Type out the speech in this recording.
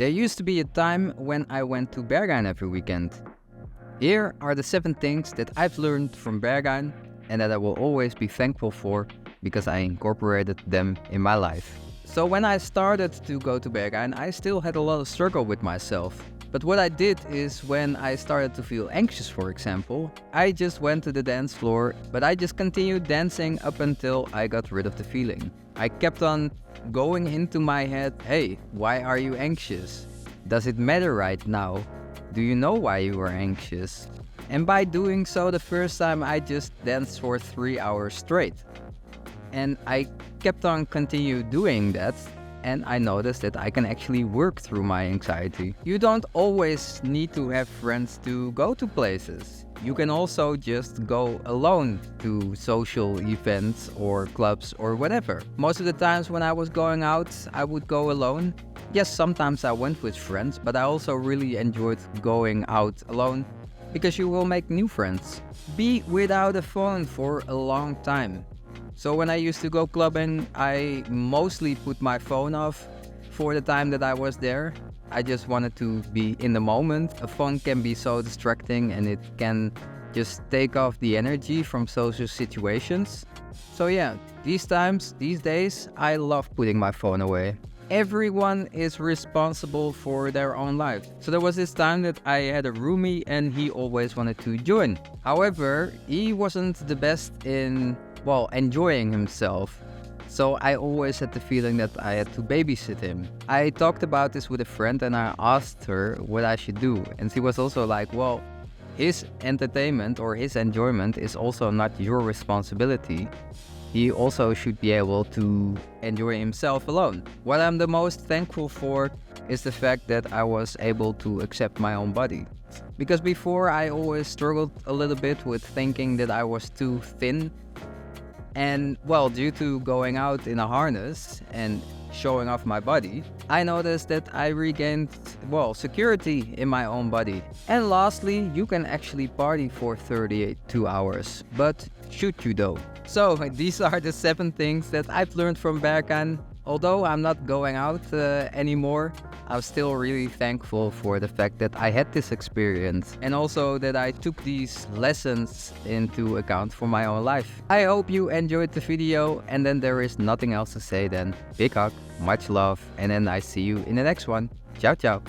There used to be a time when I went to Berghain every weekend. Here are the 7 things that I've learned from Berghain and that I will always be thankful for because I incorporated them in my life. So when I started to go to Berghain, I still had a lot of struggle with myself. But what I did is when I started to feel anxious, for example, I just went to the dance floor, but I just continued dancing up until I got rid of the feeling. I kept on going into my head, hey, why are you anxious? Does it matter right now? Do you know why you are anxious? And by doing so, the first time I just danced for 3 hours straight. And I kept on continue doing that. And I noticed that I can actually work through my anxiety. You don't always need to have friends to go to places. You can also just go alone to social events or clubs or whatever. Most of the times when I was going out, I would go alone. Yes, sometimes I went with friends, but I also really enjoyed going out alone because you will make new friends. Be without a phone for a long time. So when I used to go clubbing, I mostly put my phone off for the time that I was there. I just wanted to be in the moment. A phone can be so distracting and it can just take off the energy from social situations. So yeah, these days, I love putting my phone away. Everyone is responsible for their own life. So there was this time that I had a roomie and he always wanted to join. However, he wasn't the best in enjoying himself. So I always had the feeling that I had to babysit him. I talked about this with a friend and I asked her what I should do. And she was also like, well, his entertainment or his enjoyment is also not your responsibility. He also should be able to enjoy himself alone. What I'm the most thankful for is the fact that I was able to accept my own body. Because before I always struggled a little bit with thinking that I was too thin. And due to going out in a harness and showing off my body, I noticed that I regained, security in my own body. And lastly, you can actually party for 32 hours. But should you though? So these are the 7 things that I've learned from Berghain. Although I'm not going out anymore, I'm still really thankful for the fact that I had this experience and also that I took these lessons into account for my own life. I hope you enjoyed the video, and then there is nothing else to say than big hug, much love, and then I see you in the next one. Ciao, ciao.